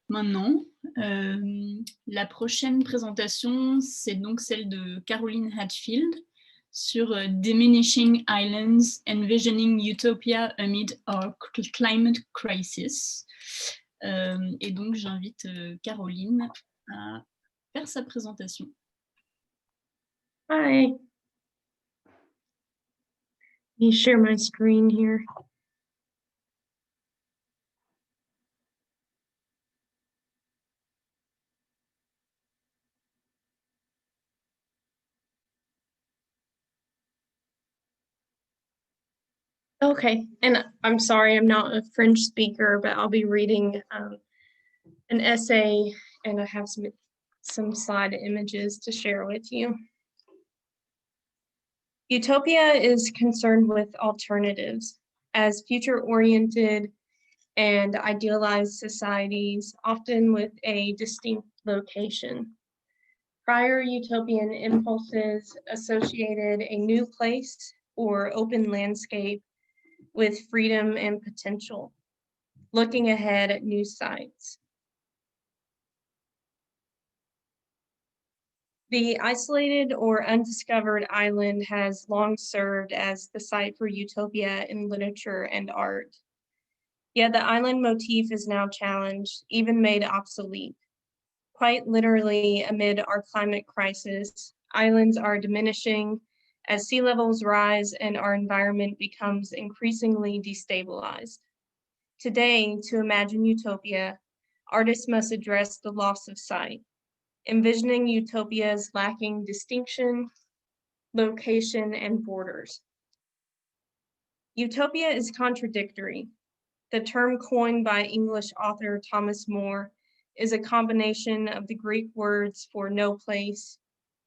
Maintenant, la prochaine présentation, c'est donc celle de Caroline Hadfield sur Diminishing Islands, Envisioning Utopia Amid Our Climate Crisis. Et donc, j'invite Caroline à faire sa présentation. Hi. Let me share my screen here. Okay, and I'm sorry, I'm not a French speaker, but I'll be reading an essay, and I have some slide images to share with you. Utopia is concerned with alternatives as future-oriented and idealized societies, often with a distinct location. Prior utopian impulses associated a new place or open landscape with freedom and potential, looking ahead at new sites. The isolated or undiscovered island has long served as the site for utopia in literature and art. Yet the island motif is now challenged, even made obsolete. Quite literally, amid our climate crisis, islands are diminishing as sea levels rise and our environment becomes increasingly destabilized. Today, to imagine utopia, artists must address the loss of sight, envisioning utopias lacking distinction, location, and borders. Utopia is contradictory. The term coined by English author Thomas More is a combination of the Greek words for no place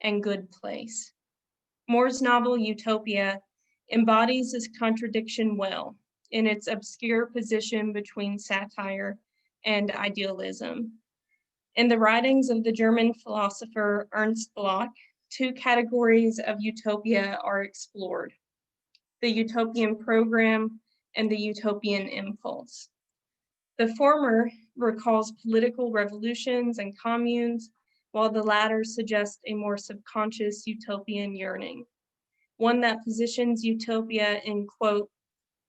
and good place. More's novel Utopia embodies this contradiction well in its obscure position between satire and idealism. In the writings of the German philosopher Ernst Bloch, two categories of utopia are explored: the utopian program and the utopian impulse. The former recalls political revolutions and communes, while the latter suggests a more subconscious utopian yearning, one that positions utopia in, quote,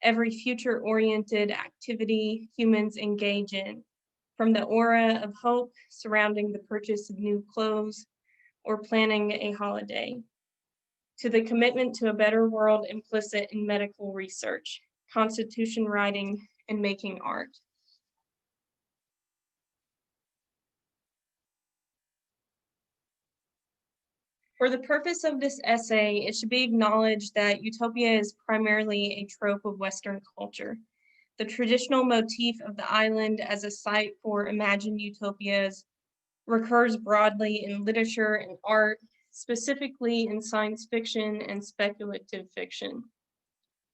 every future-oriented activity humans engage in, from the aura of hope surrounding the purchase of new clothes or planning a holiday, to the commitment to a better world implicit in medical research, constitution writing, and making art. For the purpose of this essay, it should be acknowledged that utopia is primarily a trope of Western culture. The traditional motif of the island as a site for imagined utopias recurs broadly in literature and art, specifically in science fiction and speculative fiction.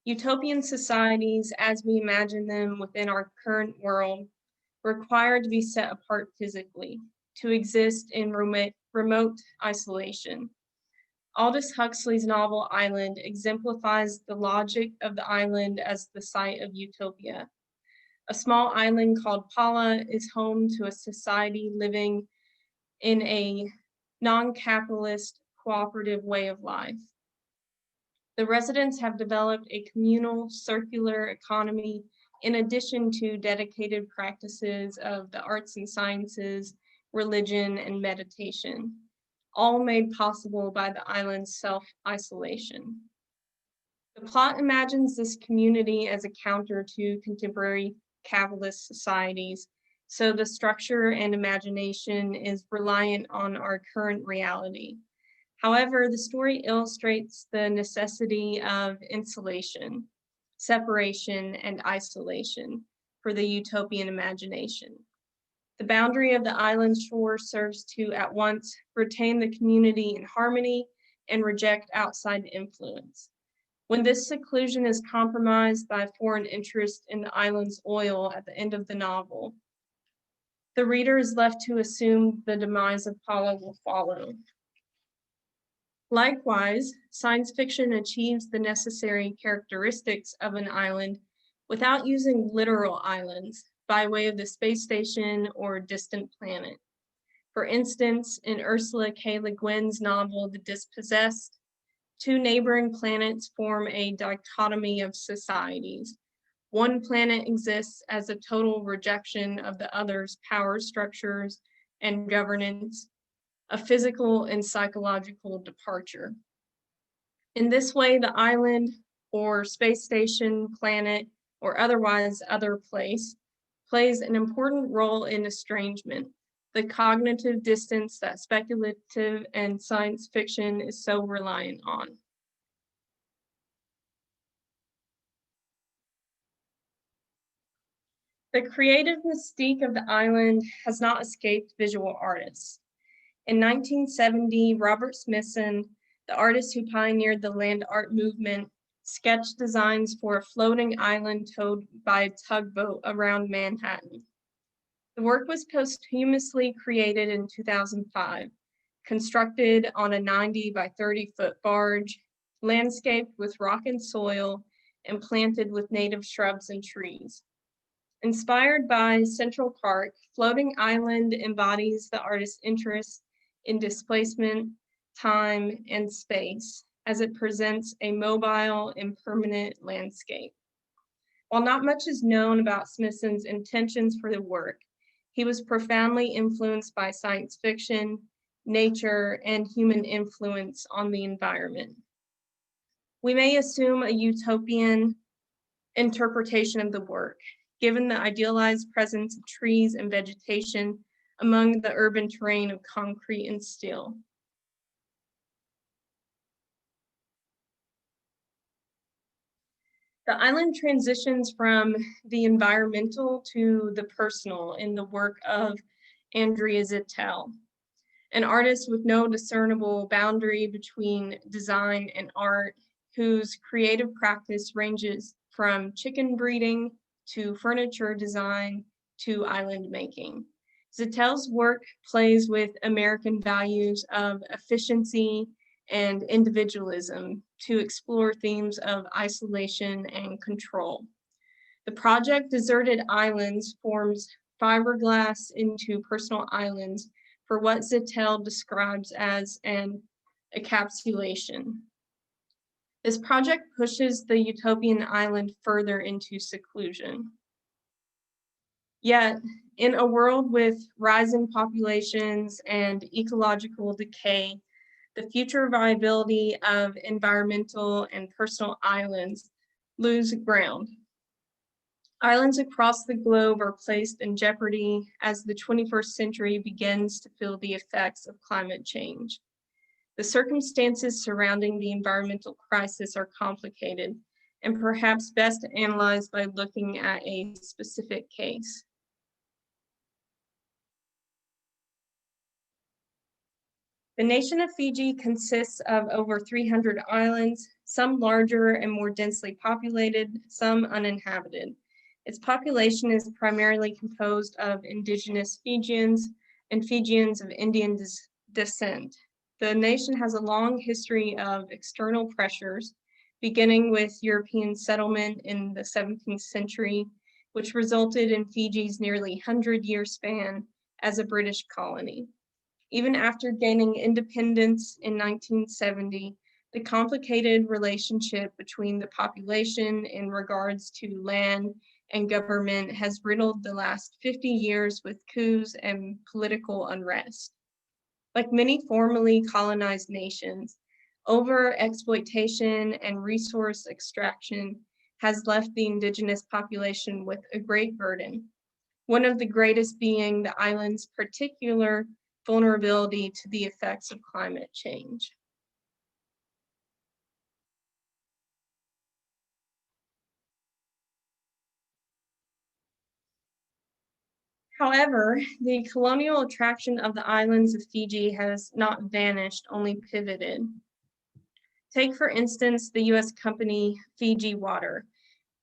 Utopian societies, as we imagine them within our current world, require to be set apart physically, to exist in remote isolation. Aldous Huxley's novel Island exemplifies the logic of the island as the site of utopia. A small island called Pala is home to a society living in a non-capitalist cooperative way of life. The residents have developed a communal circular economy in addition to dedicated practices of the arts and sciences, religion, and meditation, all made possible by the island's self-isolation. The plot imagines this community as a counter to contemporary capitalist societies, so the structure and imagination is reliant on our current reality. However, the story illustrates the necessity of insulation, separation, and isolation for the utopian imagination. The boundary of the island shore serves to at once retain the community in harmony and reject outside influence. When this seclusion is compromised by foreign interest in the island's oil at the end of the novel, the reader is left to assume the demise of Pala will follow. Likewise, science fiction achieves the necessary characteristics of an island without using literal islands, by way of the space station or distant planet. For instance, in Ursula K. Le Guin's novel, The Dispossessed, two neighboring planets form a dichotomy of societies. One planet exists as a total rejection of the other's power structures and governance, a physical and psychological departure. In this way, the island or space station, planet, or otherwise other place plays an important role in estrangement, the cognitive distance that speculative and science fiction is so reliant on. The creative mystique of the island has not escaped visual artists. In 1970, Robert Smithson, the artist who pioneered the land art movement, sketched designs for a floating island towed by a tugboat around Manhattan. The work was posthumously created in 2005, constructed on a 90 by 30-foot barge, landscaped with rock and soil, and planted with native shrubs and trees. Inspired by Central Park, Floating Island embodies the artist's interest in displacement, time, and space as it presents a mobile and permanent landscape. While not much is known about Smithson's intentions for the work, he was profoundly influenced by science fiction, nature, and human influence on the environment. We may assume a utopian interpretation of the work, given the idealized presence of trees and vegetation among the urban terrain of concrete and steel. The island transitions from the environmental to the personal in the work of Andrea Zittel, an artist with no discernible boundary between design and art, whose creative practice ranges from chicken breeding to furniture design to island making. Zittel's work plays with American values of efficiency and individualism to explore themes of isolation and control. The project Deserted Islands forms fiberglass into personal islands for what Zittel describes as an encapsulation. This project pushes the utopian island further into seclusion. Yet, in a world with rising populations and ecological decay, the future viability of environmental and personal islands lose ground. Islands across the globe are placed in jeopardy as the 21st century begins to feel the effects of climate change. The circumstances surrounding the environmental crisis are complicated and perhaps best analyzed by looking at a specific case. The nation of Fiji consists of over 300 islands, some larger and more densely populated, some uninhabited. Its population is primarily composed of indigenous Fijians and Fijians of Indian descent. The nation has a long history of external pressures, beginning with European settlement in the 17th century, which resulted in Fiji's nearly 100-year span as a British colony. Even after gaining independence in 1970, the complicated relationship between the population in regards to land and government has riddled the last 50 years with coups and political unrest. Like many formerly colonized nations, over-exploitation and resource extraction has left the indigenous population with a great burden, one of the greatest being the island's particular vulnerability to the effects of climate change. However, the colonial attraction of the islands of Fiji has not vanished, only pivoted. Take, for instance, the US company Fiji Water,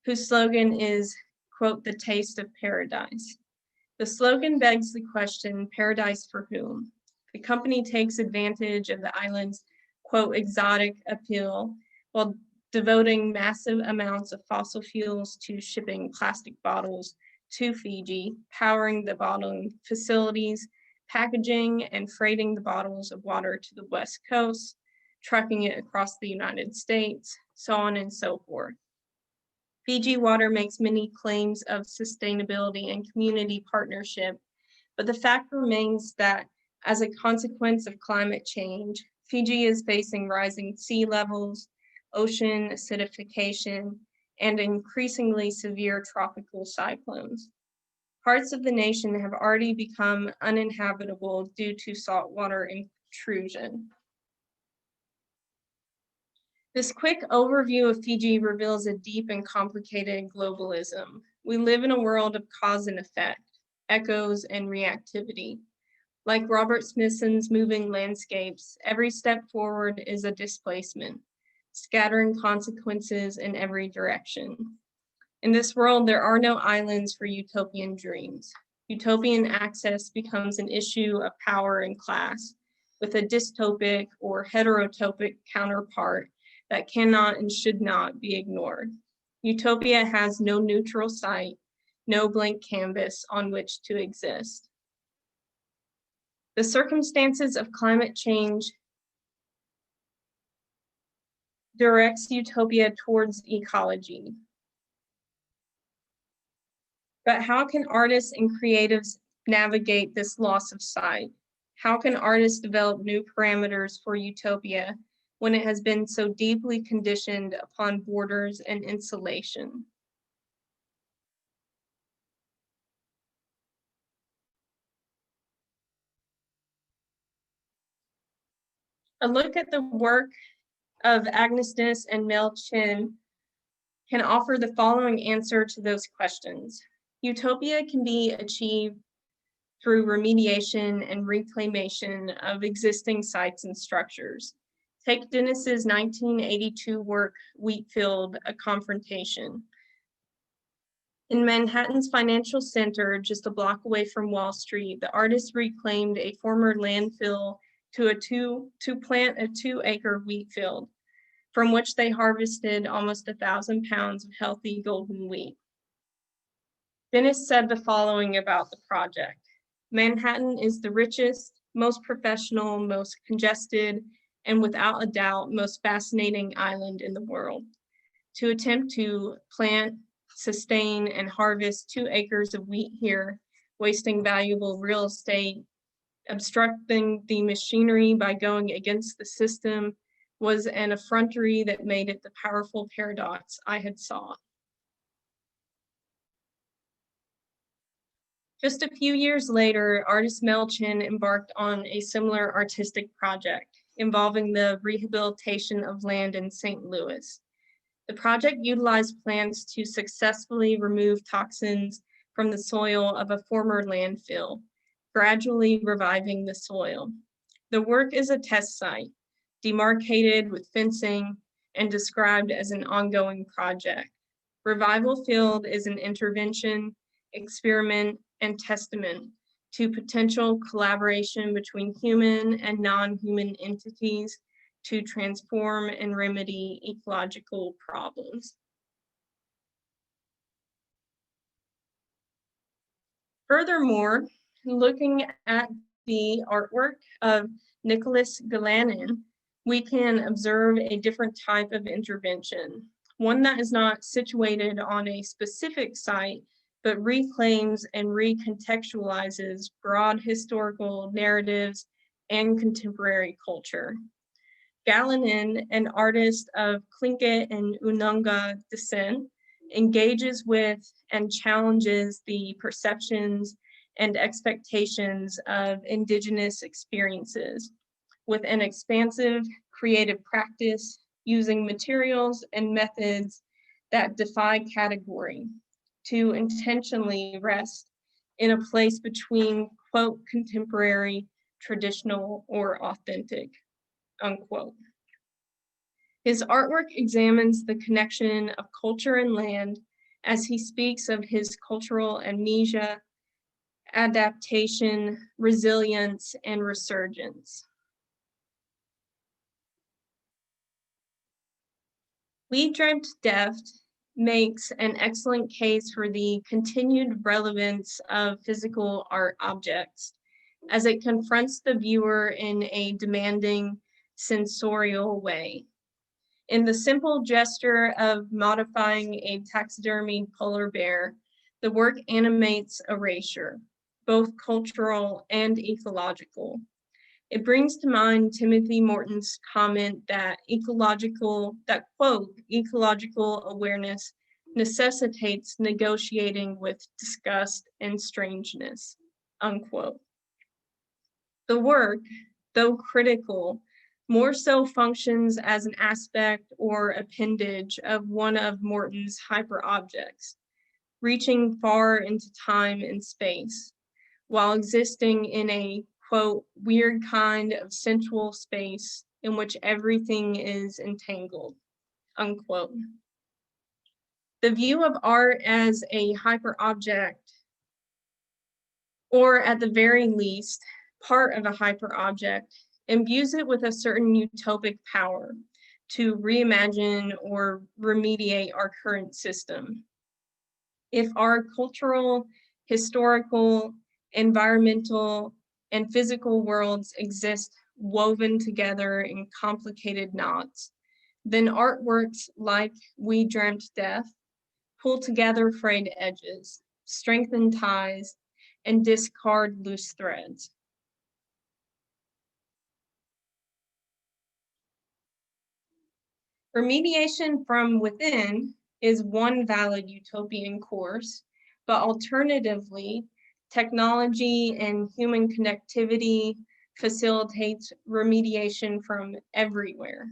whose slogan is, quote, "the taste of paradise." The slogan begs the question, paradise for whom? The company takes advantage of the island's, quote, exotic appeal while devoting massive amounts of fossil fuels to shipping plastic bottles to Fiji, powering the bottling facilities, packaging and freighting the bottles of water to the West Coast, trucking it across the United States, so on and so forth. Fiji Water makes many claims of sustainability and community partnership, but the fact remains that as a consequence of climate change, Fiji is facing rising sea levels, ocean acidification, and increasingly severe tropical cyclones. Parts of the nation have already become uninhabitable due to saltwater intrusion. This quick overview of Fiji reveals a deep and complicated globalism. We live in a world of cause and effect, echoes and reactivity. Like Robert Smithson's moving landscapes, every step forward is a displacement, scattering consequences in every direction. In this world, there are no islands for utopian dreams. Utopian access becomes an issue of power and class, with a dystopic or heterotopic counterpart that cannot and should not be ignored. Utopia has no neutral site, no blank canvas on which to exist. The circumstances of climate change directs utopia towards ecology. But how can artists and creatives navigate this loss of sight? How can artists develop new parameters for utopia when it has been so deeply conditioned upon borders and insulation? A look at the work of Agnes Dennis and Mel Chin can offer the following answer to those questions. Utopia can be achieved through remediation and reclamation of existing sites and structures. Take Dennis's 1982 work, Wheatfield, A Confrontation. In Manhattan's financial center, just a block away from Wall Street, the artist reclaimed a former landfill to plant a 2-acre wheat field, from which they harvested almost 1,000 pounds of healthy golden wheat. Dennis said the following about the project. Manhattan is the richest, most professional, most congested, and without a doubt, most fascinating island in the world. To attempt to plant, sustain, and harvest 2 acres of wheat here, wasting valuable real estate, obstructing the machinery by going against the system, was an effrontery that made it the powerful paradox I had sought. Just a few years later, artist Mel Chin embarked on a similar artistic project involving the rehabilitation of land in St. Louis. The project utilized plants to successfully remove toxins from the soil of a former landfill, gradually reviving the soil. The work is a test site, demarcated with fencing and described as an ongoing project. Revival Field is an intervention, experiment, and testament to potential collaboration between human and non-human entities to transform and remedy ecological problems. Furthermore, looking at the artwork of Nicholas Galanin, we can observe a different type of intervention, one that is not situated on a specific site, but reclaims and recontextualizes broad historical narratives and contemporary culture. Galanin, an artist of Tlingit and Ununga descent, engages with and challenges the perceptions and expectations of Indigenous experiences with an expansive creative practice using materials and methods that defy category to intentionally rest in a place between, quote, contemporary, traditional, or authentic, unquote. His artwork examines the connection of culture and land as he speaks of his cultural amnesia, adaptation, resilience, and resurgence. We Dreamt Deft makes an excellent case for the continued relevance of physical art objects, as it confronts the viewer in a demanding, sensorial way. In the simple gesture of modifying a taxidermied polar bear, the work animates erasure, both cultural and ecological. It brings to mind Timothy Morton's comment that quote, ecological awareness necessitates negotiating with disgust and strangeness, unquote. The work, though critical, more so functions as an aspect or appendage of one of Morton's hyperobjects, reaching far into time and space, while existing in a, quote, weird kind of sensual space in which everything is entangled, unquote. The view of art as a hyperobject, or at the very least, part of a hyperobject, imbues it with a certain utopic power to reimagine or remediate our current system. If our cultural, historical, environmental, and physical worlds exist woven together in complicated knots, then artworks like We Dreamt Death pull together frayed edges, strengthen ties, and discard loose threads. Remediation from within is one valid utopian course, but alternatively, technology and human connectivity facilitates remediation from everywhere.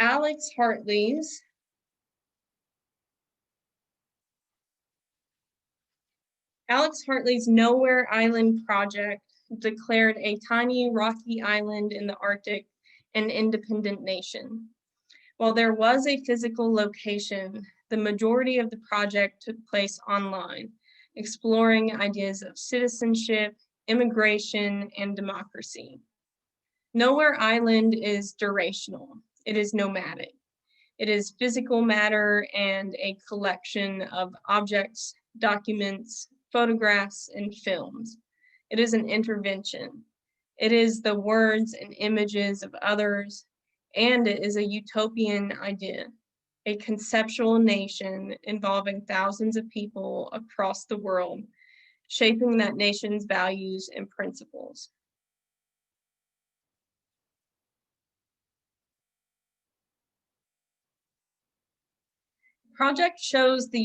Alex Hartley's Nowhere Island project declared a tiny rocky island in the Arctic an independent nation. While there was a physical location, the majority of the project took place online, exploring ideas of citizenship, immigration, and democracy. Nowhere Island is durational. It is nomadic. It is physical matter and a collection of objects, documents, photographs, and films. It is an intervention. It is the words and images of others, and it is a utopian idea, a conceptual nation involving thousands of people across the world, shaping that nation's values and principles. Project shows the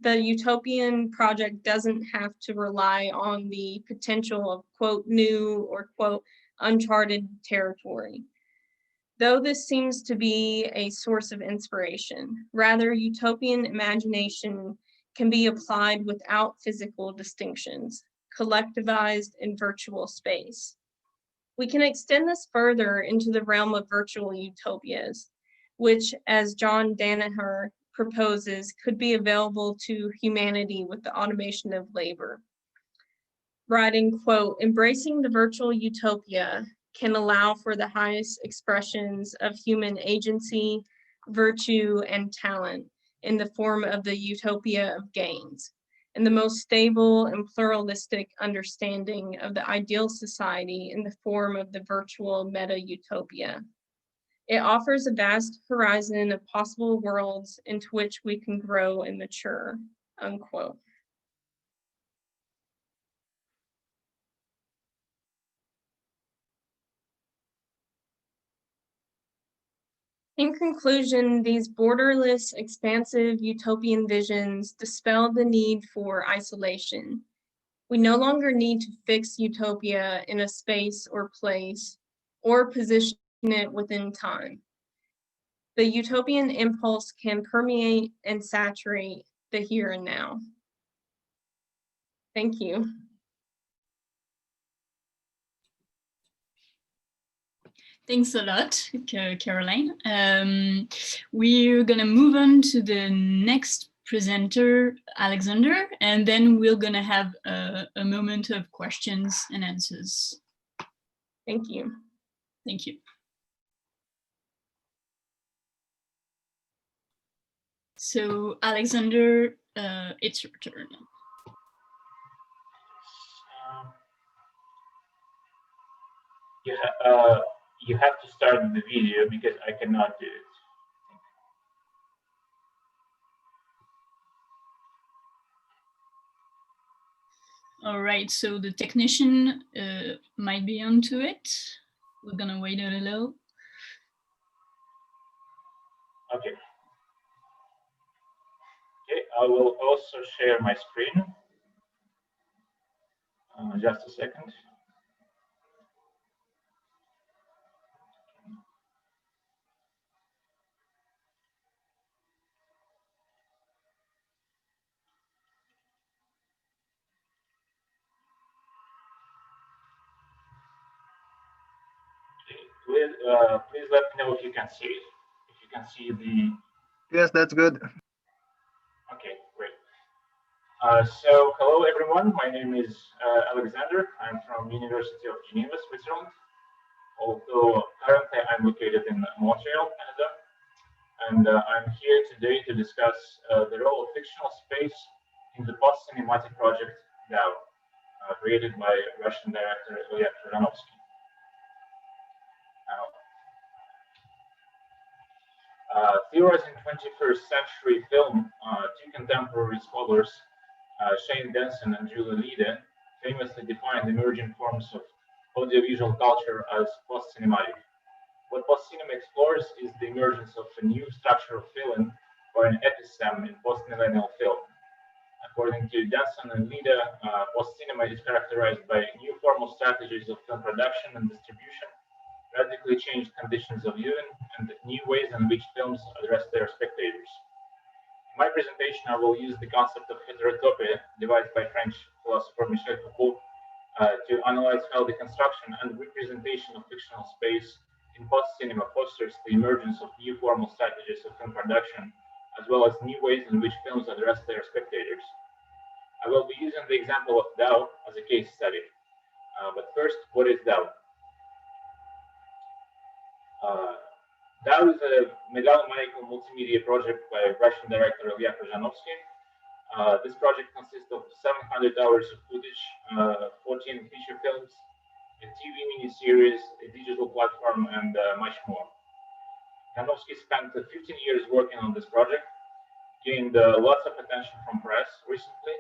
utopian project doesn't have to rely on the potential of, quote, new or, quote, uncharted territory. Though this seems to be a source of inspiration, rather utopian imagination can be applied without physical distinctions, collectivized in virtual space. We can extend this further into the realm of virtual utopias, which, as John Danaher proposes, could be available to humanity with the automation of labor. Writing, quote, embracing the virtual utopia can allow for the highest expressions of human agency, virtue, and talent in the form of the utopia of gains, and the most stable and pluralistic understanding of the ideal society in the form of the virtual meta-utopia. It offers a vast horizon of possible worlds into which we can grow and mature, unquote. In conclusion, these borderless, expansive utopian visions dispel the need for isolation. We no longer need to fix utopia in a space or place, or position it within time. The utopian impulse can permeate and saturate the here and now. Thank you. Thanks a lot, Caroline. We're gonna move on to the next presenter, Alexander, and then we're gonna have a moment of questions and answers. Thank you. Thank you. So Alexander, it's your turn. You have to start the video because I cannot do it. All right, so the technician might be onto it. We're gonna wait a little. Okay. Okay, I will also share my screen. Just a second. Please let me know if you can see it. If you can see the. Yes, that's good. Okay, great. So hello everyone. My name is Alexander. I'm from University of Geneva, Switzerland. Although currently I'm located in Montreal, Canada, and I'm here today to discuss the role of fictional space in the post-cinematic project DAO, created by Russian director Ilya Kryzhanovsky. Theorizing 21st century film, two contemporary scholars, Shane Denson and Julie Lida, famously defined emerging forms of audiovisual culture as post-cinematic. What post-cinema explores is the emergence of a new structure of feeling or an epistem in post-millennial film. According to Denson and Lida, post-cinema is characterized by new formal strategies of film production and distribution, radically changed conditions of viewing, and new ways in which films address their spectators. In my presentation, I will use the concept of hétérotopique, devised by French philosopher Michel Foucault, to analyze how the construction and representation of fictional space in post-cinema fosters the emergence of new formal strategies of film production, as well as new ways in which films address their spectators. I will be using the example of DAO as a case study. But first, what is DAO? DAO is a megalomaniacal multimedia project by Russian director Ilya Kryzhanovsky. This project consists of 700 hours of footage, 14 feature films, a TV miniseries, a digital platform, and much more. Kryzhanovsky spent 15 years working on this project, gained lots of attention from press recently,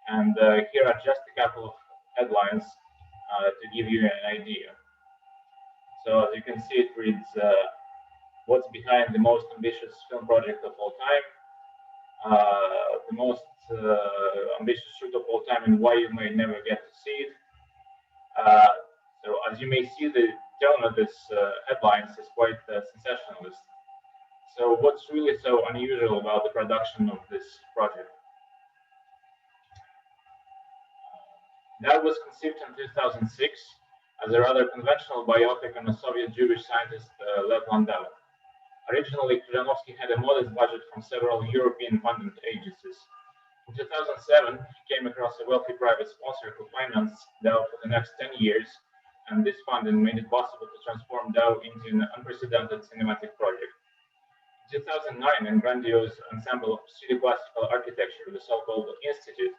and here are just a couple of headlines to give you an idea. So as you can see, it reads, what's behind the most ambitious film project of all time, the most ambitious shoot of all time, and why you may never get to see it. So as you may see, the tone of this headlines is quite sensationalist. So what's really so unusual about the production of this project? That was conceived in 2006 as a rather conventional biopic on a Soviet Jewish scientist, Lev Landau. Originally, Kryzhanovsky had a modest budget from several European funding agencies. In 2007, he came across a wealthy private sponsor who financed DAO for the next 10 years, and this funding made it possible to transform DAO into an unprecedented cinematic project. In 2009, a grandiose ensemble of pseudo-classical architecture, the so-called Institute,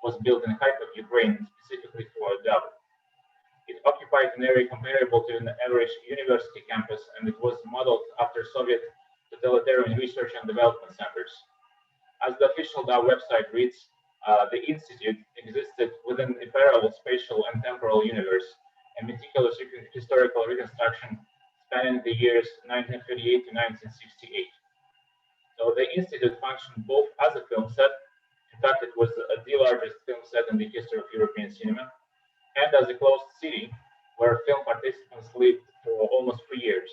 was built in Kharkov, Ukraine, specifically for DAO. It occupied an area comparable to an average university campus, and it was modeled after Soviet totalitarian research and development centers. As the official DAO website reads, the Institute existed within a parallel spatial and temporal universe, a meticulous historical reconstruction spanning the years 1938 to 1968. So the Institute functioned both as a film set, in fact it was the largest film set in the history of European cinema, and as a closed city where film participants lived for almost 3 years.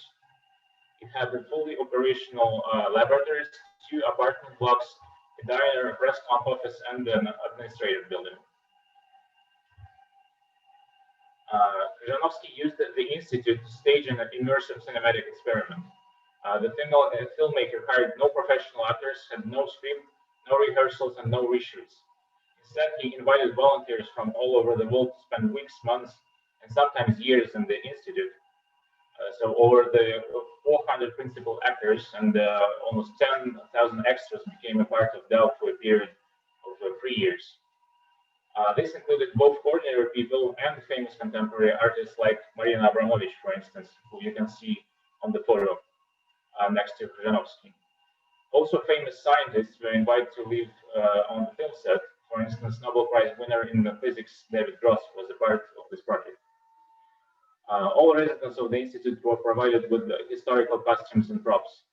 It had the fully operational laboratories, 2 apartment blocks, a diner, a restaurant office, and an administrative building. Kryzhanovsky used the Institute to stage an immersive cinematic experiment. The filmmaker hired no professional actors, had no script, no rehearsals, and no reshoots. Instead, he invited volunteers from all over the world to spend weeks, months, and sometimes years in the Institute. So over the 400 principal actors and almost 10,000 extras became a part of DAO for a period of 3 years. This included both ordinary people and famous contemporary artists like Marina Abramovich, for instance, who you can see on the photo next to Krzyżanowski. Also, famous scientists were invited to live on the film set. For instance, Nobel Prize winner in physics David Gross was a part of this project. All residents of the institute were provided with historical costumes and props.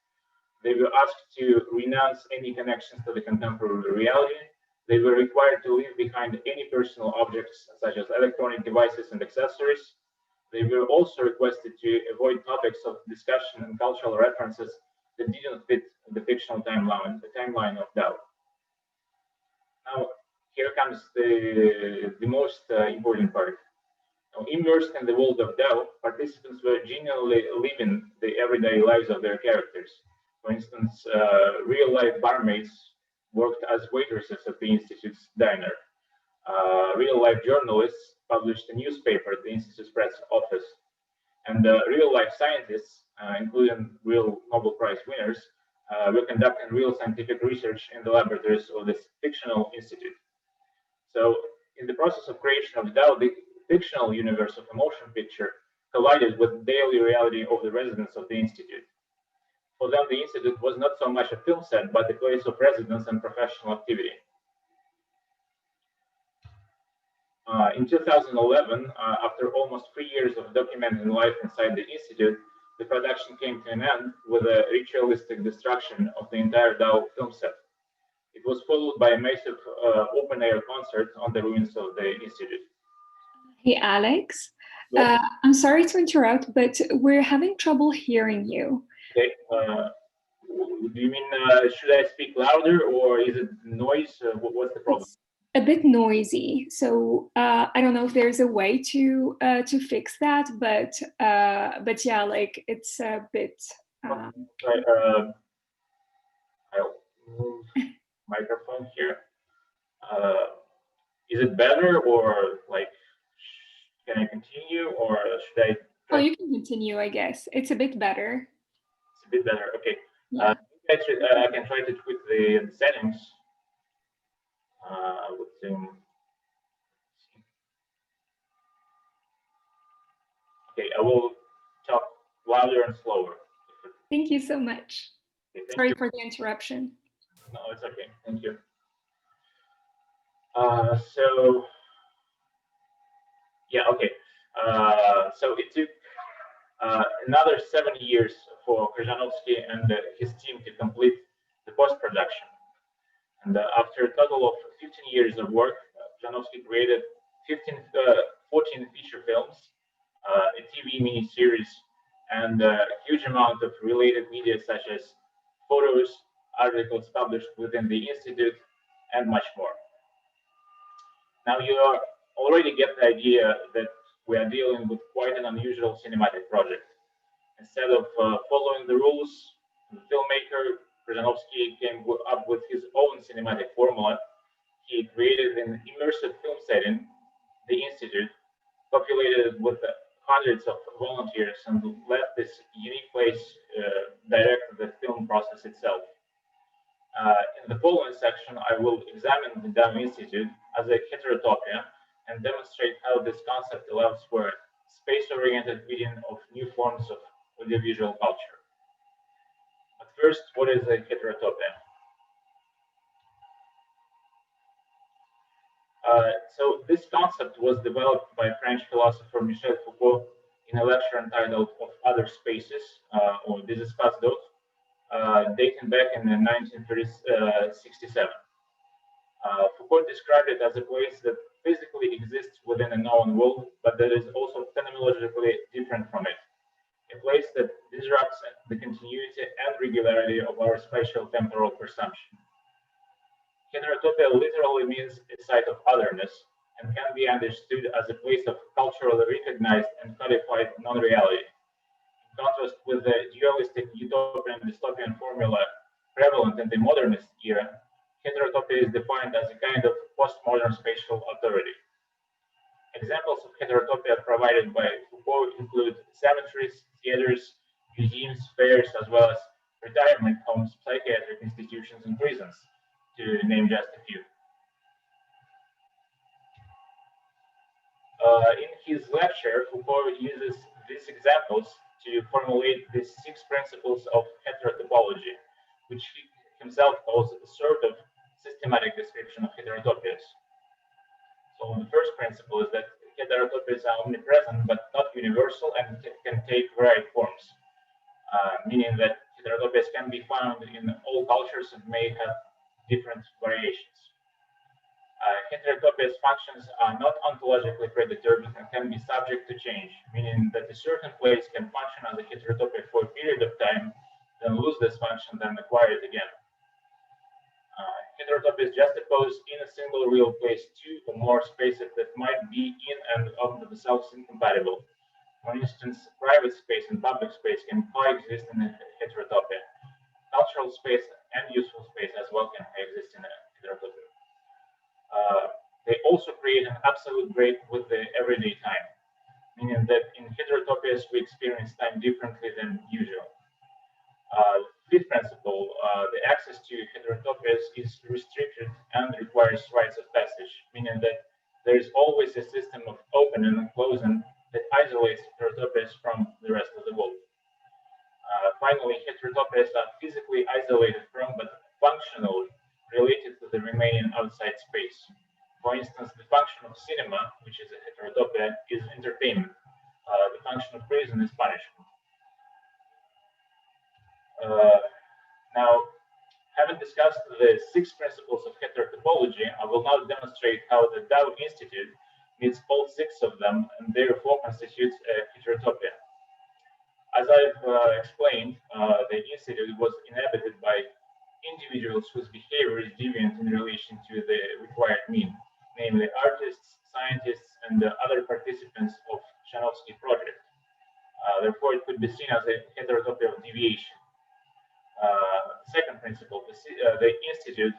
They were asked to renounce any connections to the contemporary reality. They were required to leave behind any personal objects, such as electronic devices and accessories. They were also requested to avoid topics of discussion and cultural references that didn't fit the fictional timeline of DAO. Now, here comes the most important part. Now, immersed in the world of DAO, participants were genuinely living the everyday lives of their characters. For instance, real-life barmaids worked as waitresses at the Institute's diner. Real-life journalists published a newspaper at the Institute's press office. And real-life scientists, including real Nobel Prize winners, were conducting real scientific research in the laboratories of this fictional institute. So, in the process of creation of DAO, the fictional universe of a motion picture collided with the daily reality of the residents of the institute. For them, the institute was not so much a film set, but a place of residence and professional activity. In 2011, after almost 3 years of documenting life inside the institute, the production came to an end with a ritualistic destruction of the entire DAO film set. It was followed by a massive open-air concert on the ruins of the institute. Hey, Alex. Yes. I'm sorry to interrupt, but we're having trouble hearing you. Okay. Do you mean should I speak louder, or is it noise? What's the problem? It's a bit noisy, so I don't know if there's a way to fix that, but yeah, like it's a bit. I'll move microphone here. Is it better, or like can I continue, or should I? Oh, you can continue, I guess. It's a bit better. It's a bit better. Okay. Yeah. I can try to tweak the settings. With Zoom. Okay, I will talk louder and slower. Thank you so much. Okay, Sorry for the interruption. No, it's okay. Thank you. So, yeah, okay. So it took another 7 years for Krzyżanowski and his team to complete the post-production. And after a total of 15 years of work, Krzyżanowski created 14 feature films, a TV miniseries, and a huge amount of related media such as photos, articles published within the Institute, and much more. Now you already get the idea that we are dealing with quite an unusual cinematic project. Instead of following the rules, the filmmaker Krzyżanowski came up with his own cinematic formula. He created an immersive film setting, the Institute, populated with hundreds of volunteers, and let this unique place direct the film process itself. In the following section, I will examine the DAO Institute as a heterotopia and demonstrate how this concept allows for space-oriented vision of new forms of audiovisual culture. But first, what is a heterotopia? So this concept was developed by French philosopher Michel Foucault in a lecture entitled "Of Other Spaces," or "Des espaces d'autres," dating back in 1967. Foucault described it as a place that physically exists within a known world, but that is also phenomenologically different from it. A place that disrupts the continuity and regularity of our spatial temporal perception. Heterotopia literally means a site of otherness and can be understood as a place of culturally recognized and codified non-reality. In contrast with the dualistic utopian and dystopian formula prevalent in the modernist era, heterotopia is defined as a kind of postmodern spatial authority. Examples of heterotopia provided by Foucault Foucault include cemeteries, theaters, museums, fairs, as well as retirement homes, psychiatric institutions, and prisons, to name just a few. In his lecture, Foucault uses these examples to formulate the 6 principles of heterotopology, which he himself calls a sort of systematic description of heterotopias. So the first principle is that heterotopias are omnipresent but not universal and can take varied forms, meaning that heterotopias can be found in all cultures and may have different variations. Heterotopias functions are not ontologically predetermined and can be subject to change, meaning that a certain place can function as a heterotopia for a period of time, then lose this function, then acquire it again. Heterotopias juxtapose in a single real place 2 or more spaces that might be in and of themselves incompatible. For instance, private space and public space can coexist in a heterotopia. Cultural space and useful space as well can coexist in a heterotopia. They also create an absolute break with the everyday time, meaning that in heterotopias we experience time differently than usual. Fifth principle, the access to heterotopias is restricted and requires rites of passage, meaning that there is always a system of opening and closing that isolates heterotopias from the rest of the world. Finally, heterotopias are physically isolated from, but functionally related to the remaining outside space. For instance, the function of cinema, which is a heterotopia, is entertainment. The function of prison is punishment. Now, having discussed the 6 principles of heterotopology, I will now demonstrate how the Tao Institute meets all 6 of them and therefore constitutes a heterotopia. As I've explained, the Institute was inhabited by individuals whose behavior is deviant in relation to the required mean, namely artists, scientists, and the other participants of Chanovsky project. Therefore, it could be seen as a heterotopia of deviation. Second principle, the Institute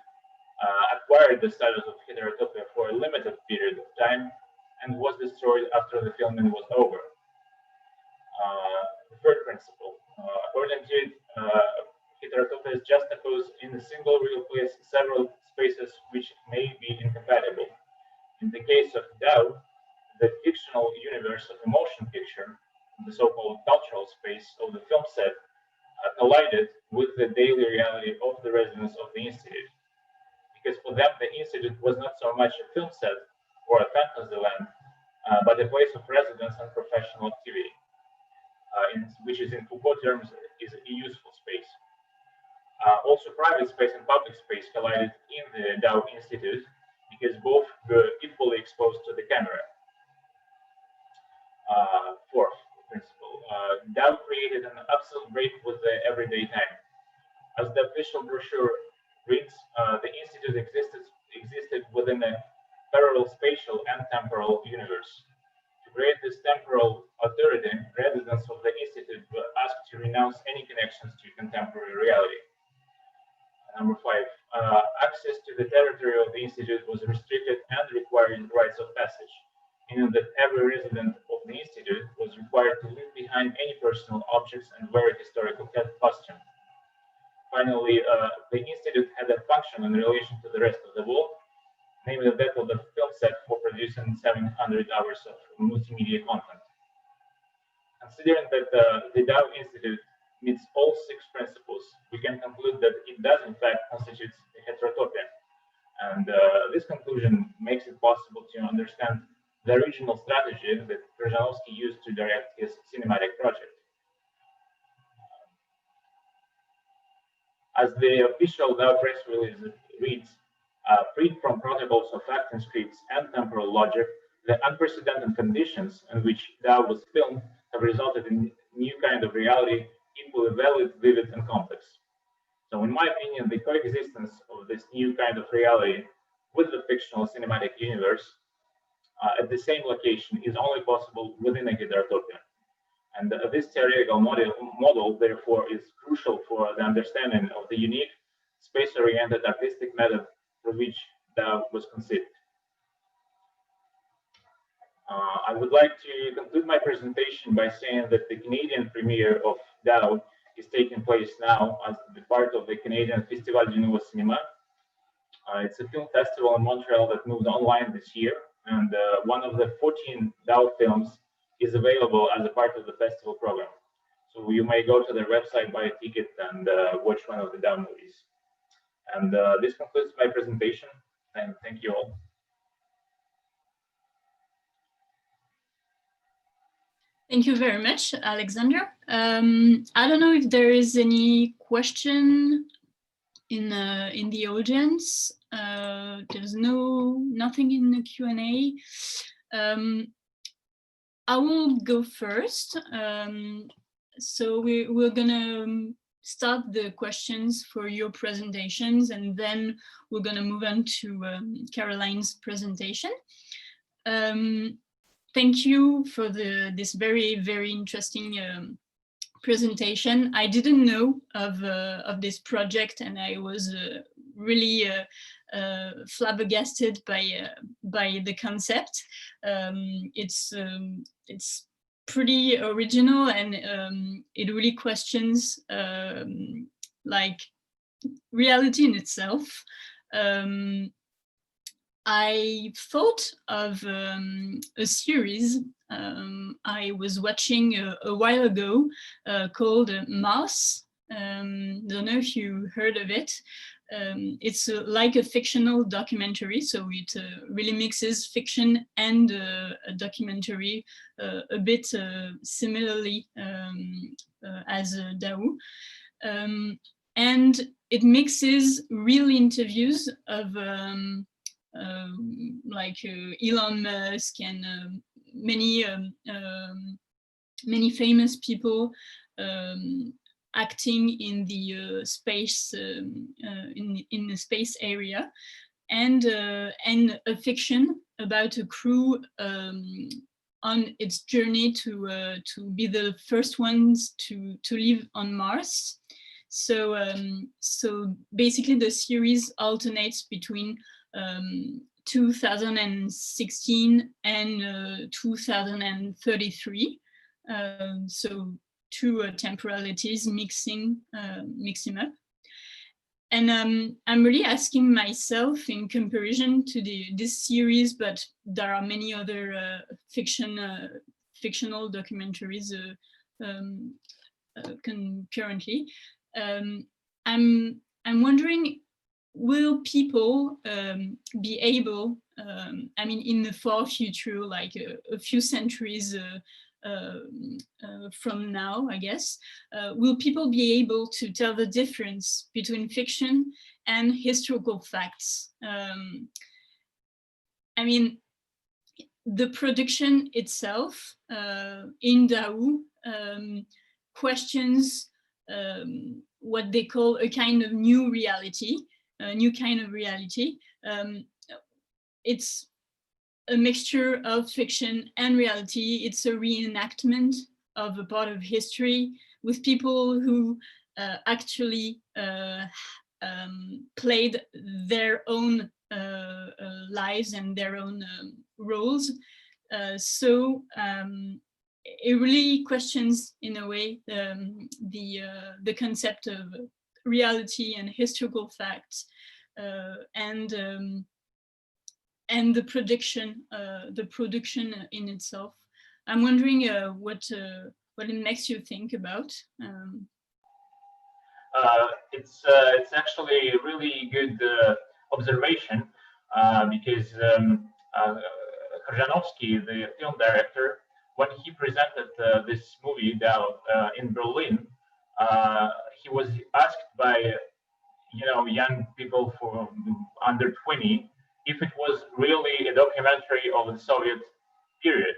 acquired the status of heterotopia for a limited period of time and was destroyed after the filming was over. The third principle, according to it, heterotopias juxtapose in a single real place several spaces which may be incompatible. In the case of Tao, the fictional universe of a motion picture, the so-called cultural space of the film set, collided with the daily reality of the residents of the Institute. Because for them, the Institute was not so much a film set or a fantasy land, but a place of residence and professional activity, which is in Foucault terms is a useful space. Also, private space and public space collided in the Tao Institute because both were equally exposed to the camera. Fourth principle, Tao created an absolute break with the everyday time. As the official brochure reads, the Institute existed within a parallel spatial and temporal universe. To create this temporal authority, residents of the Institute were asked to renounce any connections to contemporary reality. Number 5, access to the territory of the Institute was restricted and required rites of passage, meaning that every resident of the Institute was required to leave behind any personal objects and wear a historical costume. Finally, the Institute had a function in relation to the rest of the world, namely that of the film set for producing 700 hours of multimedia content. Considering that the Tao Institute meets all 6 principles, we can conclude that it does in fact constitute a heterotopia. And this conclusion makes it possible to understand the original strategy that Krzyżanowski used to direct his cinematic project. As the official Tao press release reads, freed from protocols of acting scripts and temporal logic, the unprecedented conditions in which Tao was filmed have resulted in a new kind of reality, equally valid, vivid, and complex. So in my opinion, the coexistence of this new kind of reality with the fictional cinematic universe at the same location is only possible within a heterotopia. And this theoretical model, therefore, is crucial for the understanding of the unique, space-oriented artistic method through which Tao was conceived. I would like to conclude my presentation by saying that the Canadian premiere of DAO is taking place now as the part of the Canadian Festival du Nouveau Cinéma. It's a film festival in Montreal that moved online this year, and one of the 14 DAO films is available as a part of the festival program. So you may go to their website, buy a ticket, and watch one of the DAO movies. And this concludes my presentation, and thank you all. Thank you very much, Alexander. I don't know if there is any question in the audience. There's nothing in the Q&A. I will go first. So we're gonna start the questions for your presentations, and then we're gonna move on to Caroline's presentation. Thank you for this very, very interesting presentation. I didn't know of this project, and I was really flabbergasted by the concept. It's pretty original, and it really questions like reality in itself. I thought of a series I was watching a while ago called Mars. Don't know if you heard of it. It's like a fictional documentary, so it really mixes fiction and a documentary a bit similarly as DAO. And it mixes real interviews of like Elon Musk and many famous people acting in the space in the space area, and a fiction about a crew on its journey to be the first ones to live on Mars. So so basically the series alternates between 2016 and 2033. So two temporalities mixing up. And I'm really asking myself, in comparison to this series, but there are many other fictional documentaries concurrently. I'm wondering, will people be able, I mean, in the far future, like a few centuries from now, I guess, will people be able to tell the difference between fiction and historical facts? I mean, the production itself in DAO questions what they call a kind of new reality, a new kind of reality. It's a mixture of fiction and reality. It's a reenactment of a part of history with people who actually played their own lives and their own roles. So it really questions, in a way, the concept of reality and historical facts, and the production in itself. I'm wondering what it makes you think about. It's actually a really good observation, because Krzyżanowski, the film director, when he presented this movie in Berlin, he was asked by young people for under 20 if it was really a documentary of the Soviet period,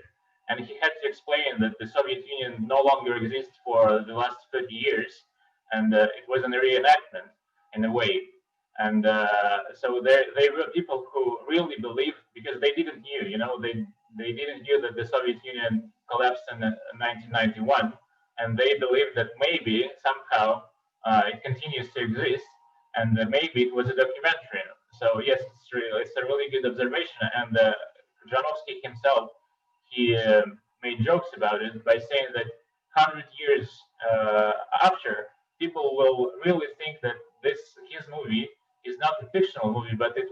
and he had to explain that the Soviet Union no longer exists for the last 30 years, and it was a reenactment in a way. And so they were people who really believed, because they didn't know, they didn't know that the Soviet Union collapsed in 1991, and they believed that maybe somehow it continues to exist, and maybe it was a documentary. So yes, it's a really good observation. And Krzyżanowski himself, he made jokes about it by saying that 100 years after, people will really think that his movie is not a fictional movie, but it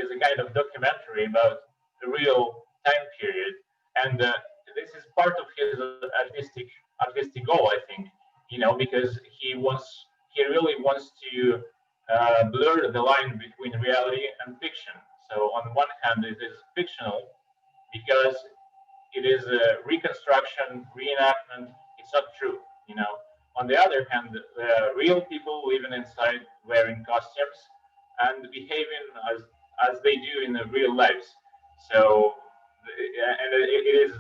is a kind of documentary about the real time period. And this is part of his artistic goal, I think, because he really wants to blur the line between reality and fiction. So on one hand, it is fictional because it is a reconstruction, reenactment. It's not true, On the other hand, real people living inside, wearing costumes, and behaving as they do in their real lives. So, and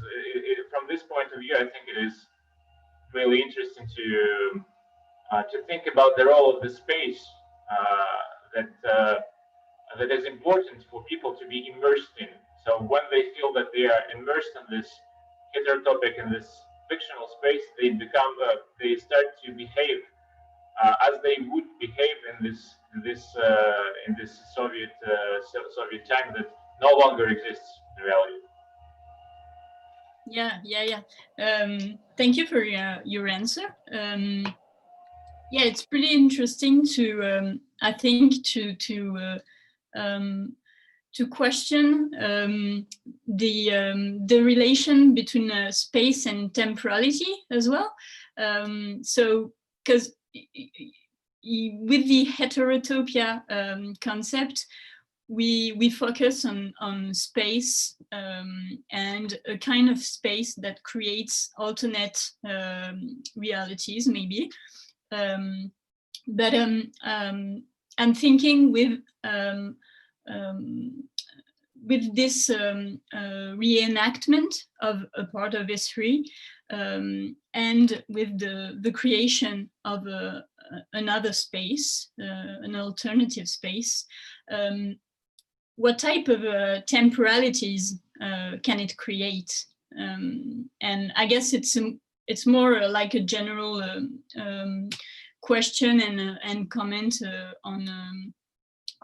from this point of view, I think it is really interesting to think about the role of the space that is important for people to be immersed in. So when they feel that they are immersed in this heterotopic, in this fictional space, they start to behave as they would behave in this Soviet time that no longer exists in reality. Yeah. Thank you for your answer. Yeah, it's pretty interesting to I think to question the relation between space and temporality as well. So, because with the heterotopia concept, we focus on space and a kind of space that creates alternate realities, maybe. But I'm thinking with this reenactment of a part of history, and with the creation of another space, an alternative space, what type of temporalities can it create? And I guess it's more like a general question and comment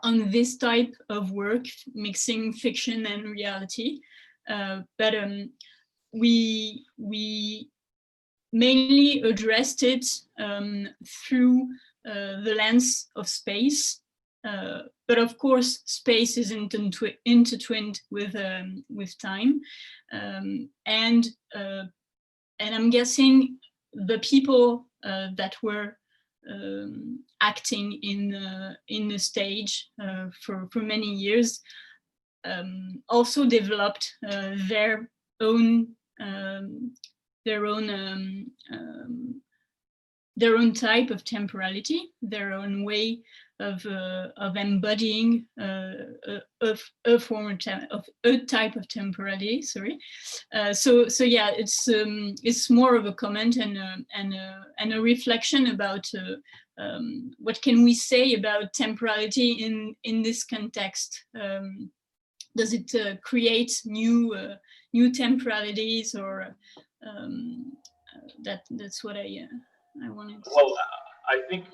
on this type of work, mixing fiction and reality. But we mainly addressed it through the lens of space. But of course, space is intertwined with time, and I'm guessing the people that were acting in the stage for many years also developed their own type of temporality, their own way of embodying a form of a type of temporality. Sorry. So yeah, it's more of a comment and a reflection about what can we say about temporality in this context. Does it create new temporalities, or that's what I wanted to say. Well, I think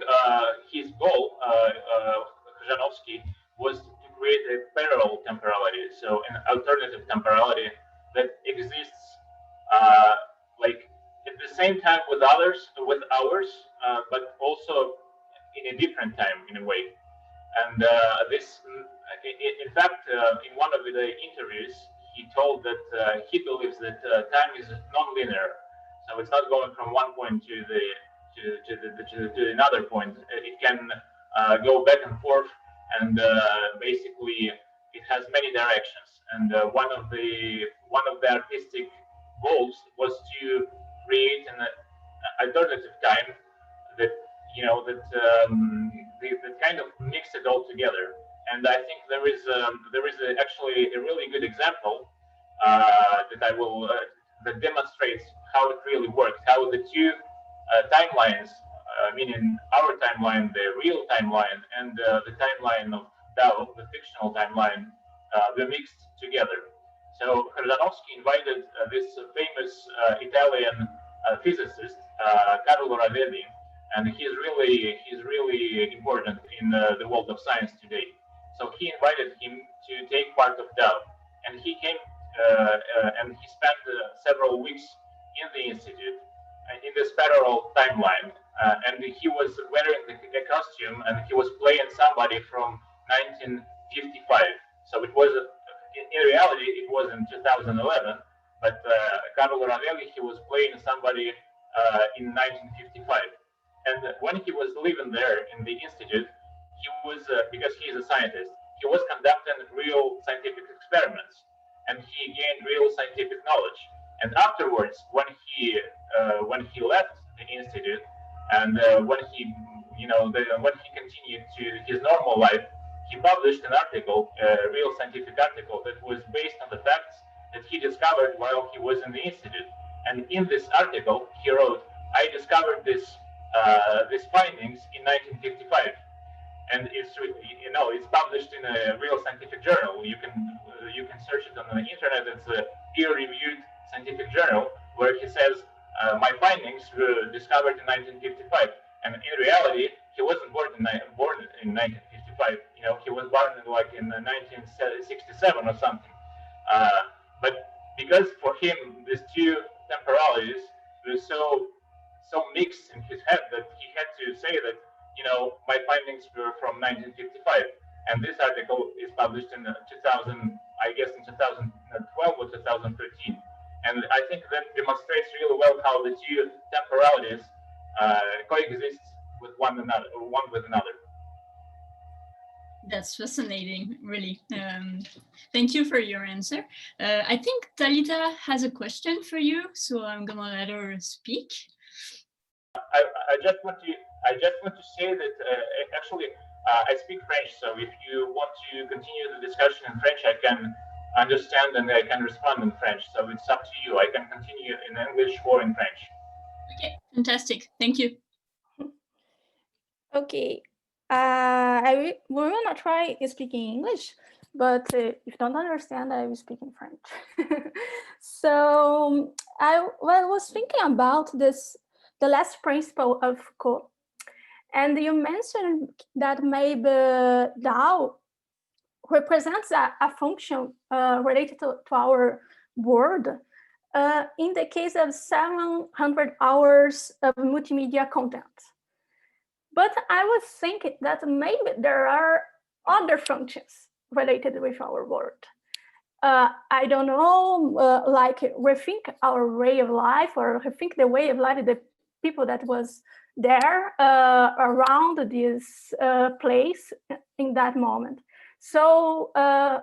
his goal, Krzyżanowski, was to create a parallel temporality, so an alternative temporality that exists like at the same time with ours, but also in a different time in a way. And this, in fact, in one of the interviews, he told that he believes that time is non-linear, so it's not going from one point to another point. It can go back and forth, and basically it has many directions. And one of the artistic goals was to create an alternative time that that kind of mix it all together. And I think there is actually a really good example that demonstrates how it really works, how the two timelines, meaning our timeline, the real timeline, and the timeline of Dao, the fictional timeline, were mixed together. So Krzyżanowski invited this famous Italian physicist, Carlo Ravelli, and he's really important in the world of science today. So he invited him to take part of Dao, and he came and he spent several weeks in the institute, in this parallel timeline, and he was wearing the costume, and he was playing somebody from 1955. So it was, in reality, it was in 2011, but Carlo Ravelli, he was playing somebody in 1955. And when he was living there in the institute, he was, because he is a scientist, he was conducting real scientific experiments, and he gained real scientific knowledge. And afterwards, when he left the institute, and when he, when he continued to his normal life, he published an article, a real scientific article that was based on the facts that he discovered while he was in the institute. And in this article, he wrote, "I discovered these findings in 1955." And it's published in a real scientific journal. You can search it on the internet. It's a peer-reviewed scientific journal where he says, "My findings were discovered in 1955." And in reality, he wasn't born in 1955. He was born in 1967 or something. But because for him these two temporalities were so mixed in his head that he had to say that, my findings were from 1955. And this article is published in 2000, I guess in 2012 or 2013. And I think that demonstrates really well how the two temporalities coexist with one with another. That's fascinating, really. Thank you for your answer. I think Talita has a question for you, so I'm gonna let her speak. I just want to say that actually I speak French, so if you want to continue the discussion in French, I can understand and I can respond in French. So it's up to you. I can continue in English or in French. Okay, fantastic. Thank you. Okay. We're gonna try speaking English, but if you don't understand, I will speak in French. So I was thinking about the last principle of Foucault, and you mentioned that maybe Tao represents a function related to our world in the case of 700 hours of multimedia content. But I was thinking that maybe there are other functions related with our world. I don't know, like rethink our way of life, or rethink the way of life of the people that was there around this place in that moment. So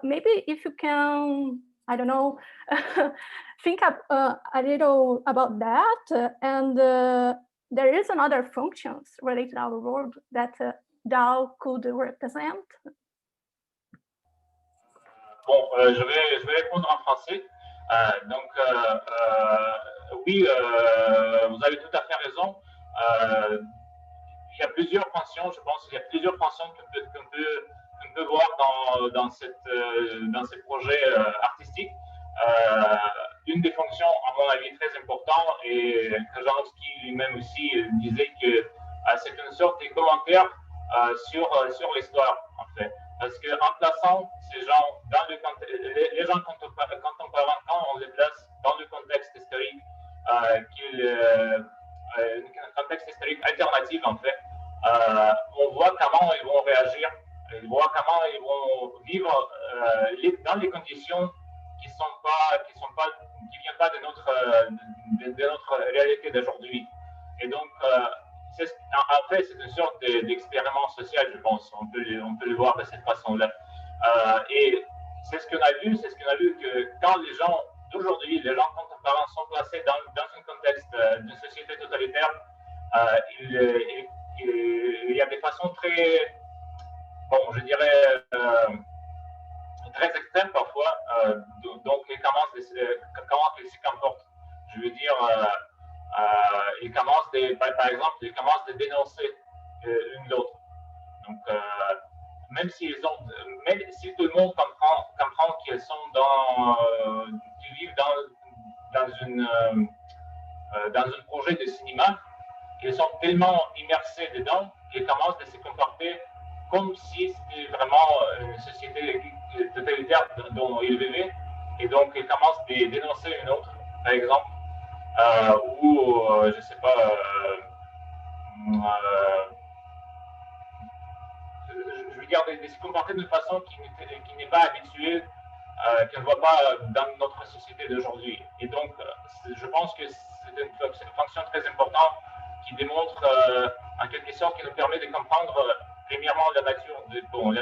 maybe if you can, I don't know, think a little about that, and there is another functions related to our world that Tao could represent. Bon, je vais répondre en français. Oui, vous avez tout à fait raison. Il y a plusieurs fonctions, je pense qu'il y a plusieurs fonctions qu'on peut voir dans ces projets artistiques. Une des fonctions, à mon avis, très importante, et Krzyżanowski lui-même aussi disait que c'est une sorte de commentaire sur l'histoire, en fait. Parce qu'en plaçant ces gens dans le contexte, les gens quand on les place dans le contexte historique, un contexte historique alternatif, en fait, on voit comment ils vont réagir, on voit comment ils vont vivre dans les conditions qui viennent pas de notre réalité d'aujourd'hui. Et donc, en fait, c'est une sorte d'expériment social, je pense. On peut le voir de cette façon-là. Et c'est ce qu'on a vu, que quand les gens d'aujourd'hui, les gens contemporains sont placés dans un contexte d'une société totalitaire, il y a des façons très, bon, je dirais, très extrêmes parfois, donc comment ils se comportent. Je veux dire, ils commencent par exemple, ils commencent à dénoncer l'une l'autre. Donc, même si tout le monde comprend qu'ils vivent dans un projet de cinéma, ils sont tellement immersés dedans qu'ils commencent à se comporter comme si c'était vraiment une société totalitaire dont ils vivaient, et donc ils commencent à dénoncer une autre, par exemple, ou je sais pas, je veux dire, de se comporter d'une façon qui n'est pas habituée, qu'on ne voit pas dans notre société d'aujourd'hui. Et donc, je pense que c'est une fonction très importante qui démontre, en quelque sorte, qui nous permet de comprendre, premièrement, la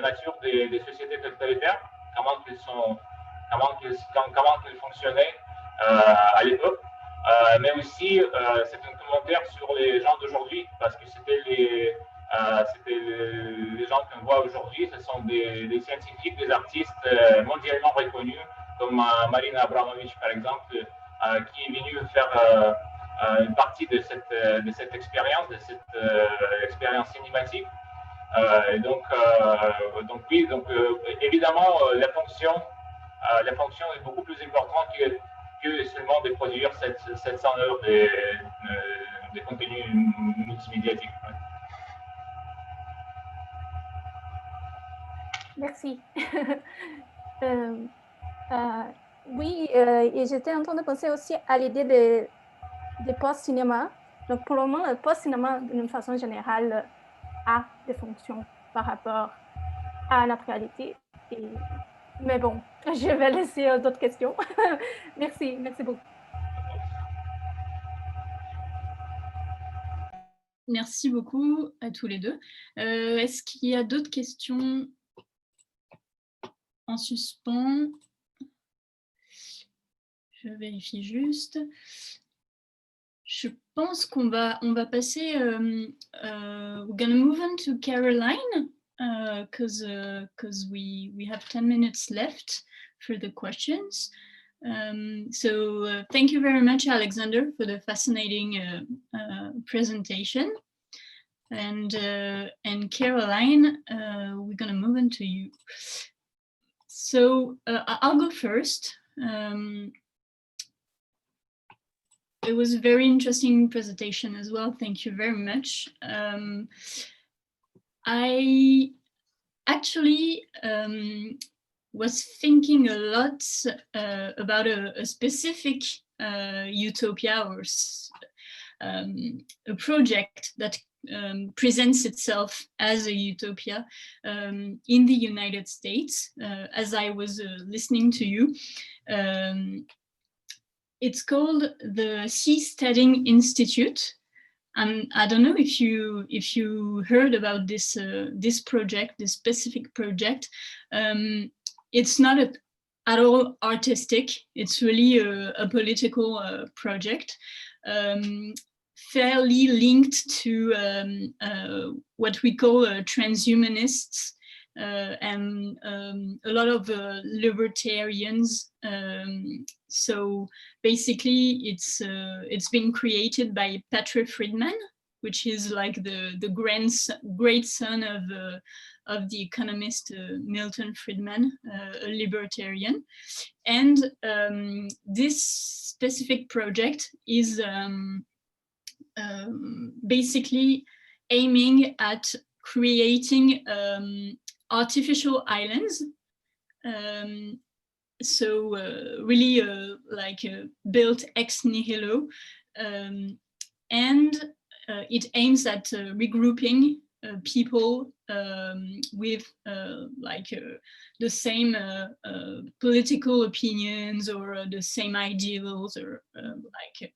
nature des sociétés totalitaires, comment elles fonctionnaient à l'époque, mais aussi, c'est un commentaire sur les gens d'aujourd'hui, parce que c'était les gens qu'on voit aujourd'hui, ce sont des scientifiques, des artistes mondialement reconnus, comme Marina Abramovic, par exemple, qui est venue faire une partie de cette expérience, expérience cinématique. Donc oui, évidemment, la fonction est beaucoup plus importante que seulement de produire 700 heures de contenu multimédiatique. Merci. Oui, et j'étais en train de penser aussi à l'idée de post-cinéma. Donc, pour le moment, le post-cinéma, d'une façon générale, a des fonctions par rapport à notre réalité. Mais bon, je vais laisser d'autres questions. Merci beaucoup. Merci beaucoup à tous les deux. Est-ce qu'il y a d'autres questions en suspens? Je vérifie juste. Je pense qu'on va passer. We're gonna move on to Caroline because we have 10 minutes left for the questions. So thank you very much, Alexander, for the fascinating presentation. And Caroline, we're gonna move on to you. So I'll go first. It was a very interesting presentation as well. Thank you very much. I actually was thinking a lot about a specific utopia or a project that presents itself as a utopia in the United States. As I was listening to you, it's called the Seasteading Institute. I don't know if you heard about this project, this specific project. It's not at all artistic. It's really a political project, fairly linked to what we call transhumanists and a lot of libertarians. So basically, it's been created by Patrick Friedman, which is like the great son of the economist Milton Friedman, a libertarian. And this specific project is basically aiming at creating artificial islands. So really like built ex nihilo, and it aims at regrouping people with like the same political opinions or the same ideals, or like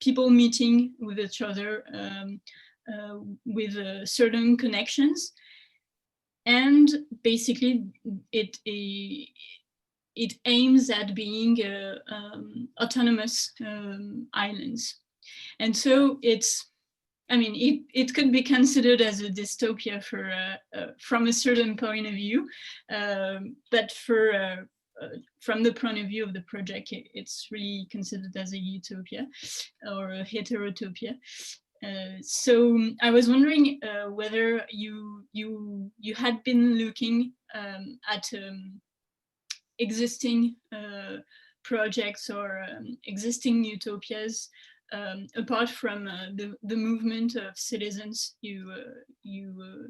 people meeting with each other with certain connections. And basically it aims at being autonomous islands. And so it could be considered as a dystopia from a certain point of view, but from the point of view of the project, it's really considered as a utopia or a heterotopia. So I was wondering whether you had been looking at existing projects or existing utopias apart from the movement of citizens you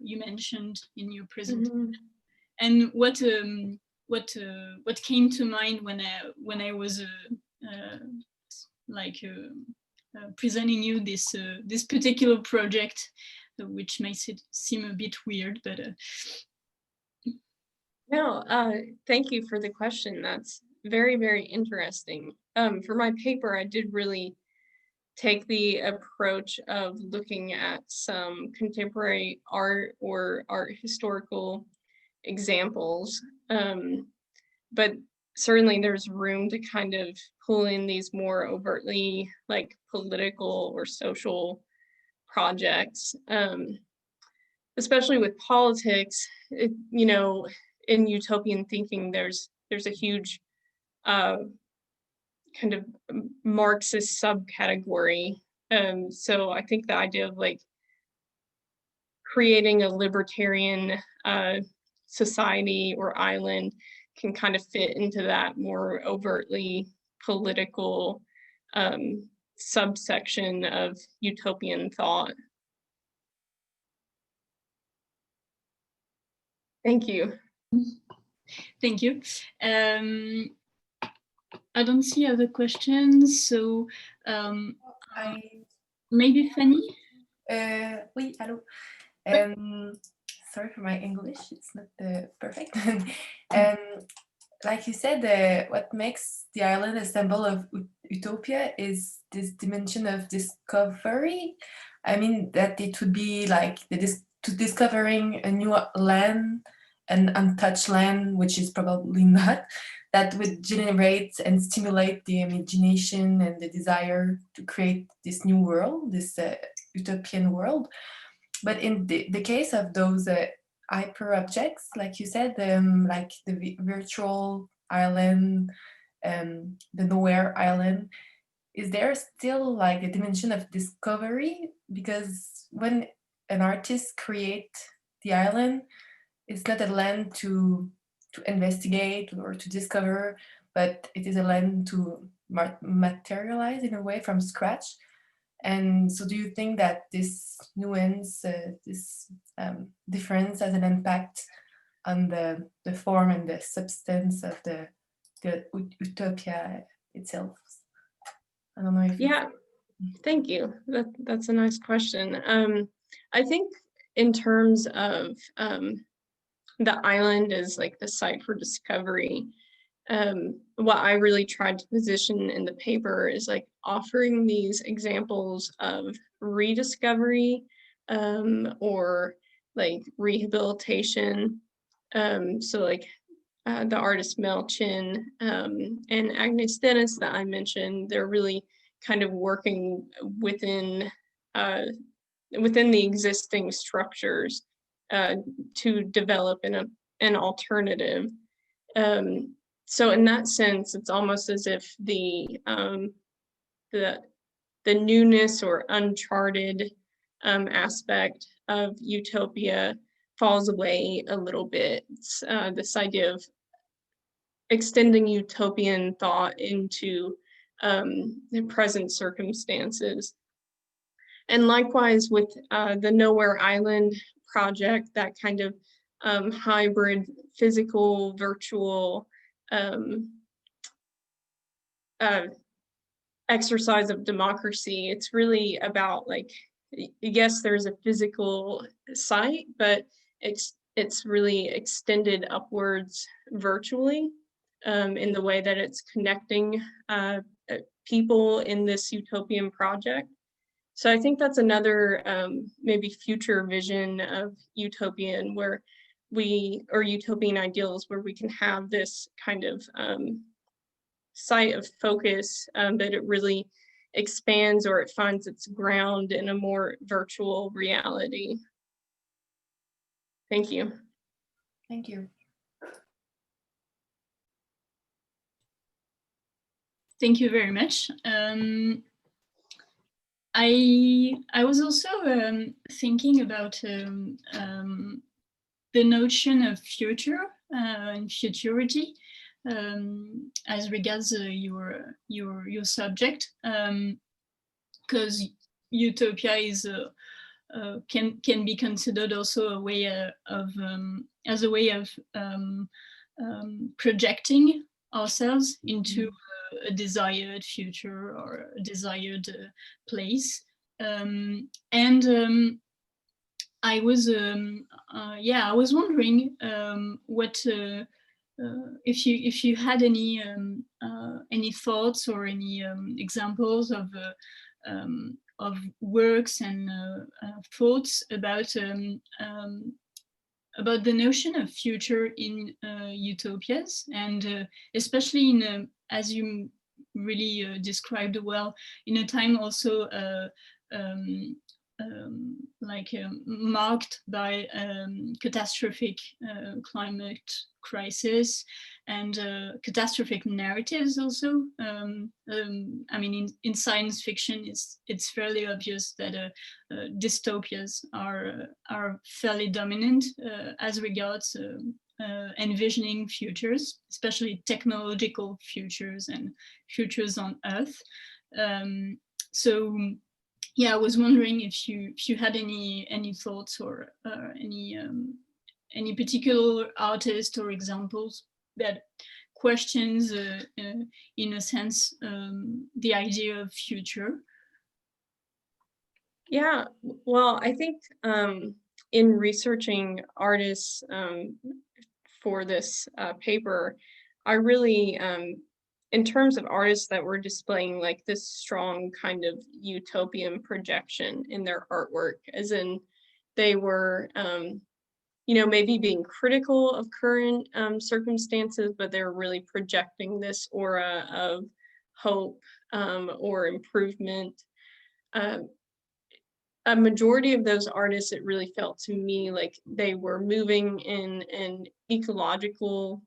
mentioned in your presentation. And what came to mind when I was like presenting you this this particular project, which makes it seem a bit weird, but no, thank you for the question. That's very, very interesting. For my paper, I did really take the approach of looking at some contemporary art or art historical examples. But certainly there's room to kind of pull in these more overtly like political or social projects, especially with politics. You know, in utopian thinking, there's a huge kind of Marxist subcategory. So I think the idea of like creating a libertarian society or island can kind of fit into that more overtly political subsection of utopian thought. Thank you. thank you. I don't see other questions, so maybe Fanny? Oui, hello. Sorry for my English, it's not perfect. Like you said, what makes the island a symbol of utopia is this dimension of discovery. I mean, that it would be like discovering a new land, an untouched land, which is probably not, that would generate and stimulate the imagination and the desire to create this new world, this utopian world. But in the case of those hyper objects, like you said, like the virtual island, the nowhere island, is there still like a dimension of discovery? Because when an artist creates the island, it's not a land to investigate or to discover, but it is a land to materialize in a way from scratch. And so do you think that this nuance, this difference has an impact on the form and the substance of the utopia itself? I don't know if... Yeah, thank you. That's a nice question. I think in terms of the island as like the site for discovery, what I really tried to position in the paper is like offering these examples of rediscovery or like rehabilitation. So like the artist Mel Chin and Agnes Dennis that I mentioned, they're really kind of working within the existing structures to develop an alternative. So in that sense, it's almost as if the newness or uncharted aspect of utopia falls away a little bit. It's, this idea of extending utopian thought into the present circumstances. And likewise with the Nowhere Island project, that kind of hybrid physical, virtual exercise of democracy. It's really about like, yes, there's a physical site, but it's really extended upwards virtually in the way that it's connecting people in this utopian project. So I think that's another maybe future vision of utopian where or utopian ideals where we can have this kind of site of focus, that it really expands or it finds its ground in a more virtual reality. Thank you. Thank you. Thank you very much. I was also thinking about the notion of future and futurity as regards your subject, because utopia is can be considered also a way of as a way of projecting ourselves into a desired future or a desired place. I was wondering what if you had any thoughts or any examples of works and thoughts about the notion of future in utopias, and especially in as you really described well, in a time also marked by catastrophic climate crisis and catastrophic narratives also. I mean, in science fiction, it's fairly obvious that dystopias are fairly dominant as regards envisioning futures, especially technological futures and futures on Earth. So yeah, I was wondering if you had any thoughts or any particular artist or examples that questions, in a sense, the idea of future. Yeah, well, I think in researching artists for this paper, I really, in terms of artists that were displaying like this strong kind of utopian projection in their artwork, as in they were, you know, maybe being critical of current circumstances, but they're really projecting this aura of hope or improvement. A majority of those artists, it really felt to me like they were moving in an ecological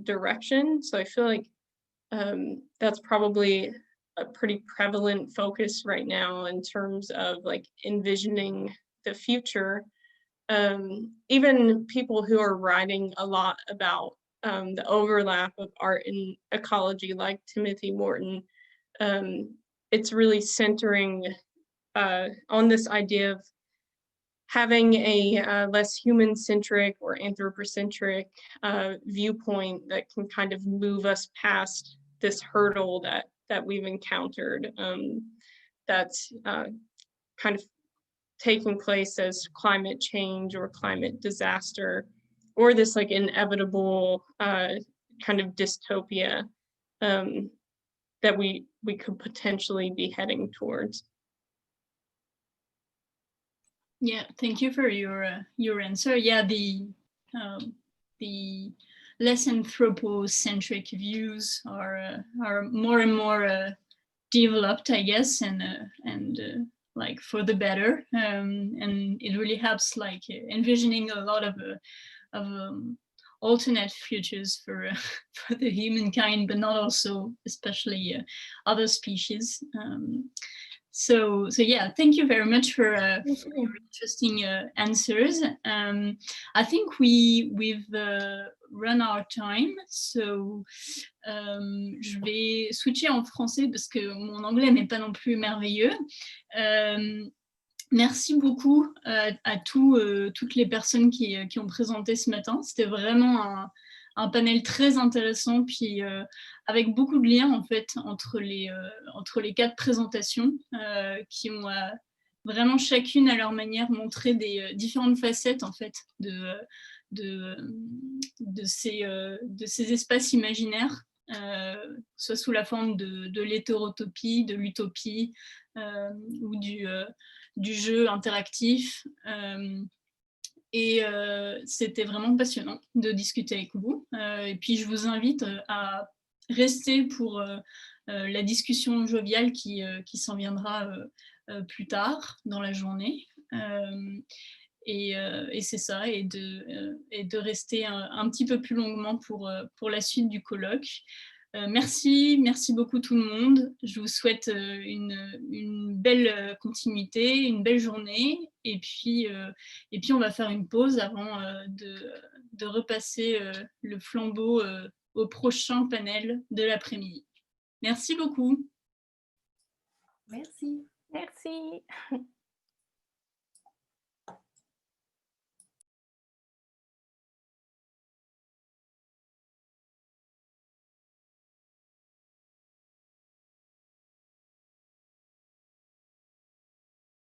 direction. So I feel like that's probably a pretty prevalent focus right now in terms of like envisioning the future. Even people who are writing a lot about the overlap of art and ecology, like Timothy Morton, it's really centering on this idea of having a less human-centric or anthropocentric viewpoint that can kind of move us past this hurdle that we've encountered that's kind of taking place as climate change or climate disaster, or this like inevitable kind of dystopia that we could potentially be heading towards. Yeah, thank you for your answer. Yeah, the less anthropocentric views are more and more developed, I guess, and like for the better, and it really helps like envisioning a lot of alternate futures for the humankind, but not also especially other species. So yeah, thank you very much for your interesting answers. I think we've run our time, so je vais switcher en français parce que mon anglais n'est pas non plus merveilleux. Merci beaucoup à toutes les personnes qui ont présenté ce matin. C'était vraiment un panel très intéressant, puis avec beaucoup de liens en fait entre les 4 présentations qui ont vraiment chacune à leur manière montré des différentes facettes en fait de ces espaces imaginaires, soit sous la forme de l'hétérotopie, de l'utopie ou du jeu interactif. Et c'était vraiment passionnant de discuter avec vous. Et puis, je vous invite à rester pour la discussion joviale qui s'en viendra plus tard dans la journée. Et c'est ça, et de rester un petit peu plus longuement pour la suite du colloque. Merci beaucoup tout le monde. Je vous souhaite une belle continuité, une belle journée. Et puis on va faire une pause avant de repasser le flambeau au prochain panel de l'après-midi. Merci beaucoup. Merci. Merci.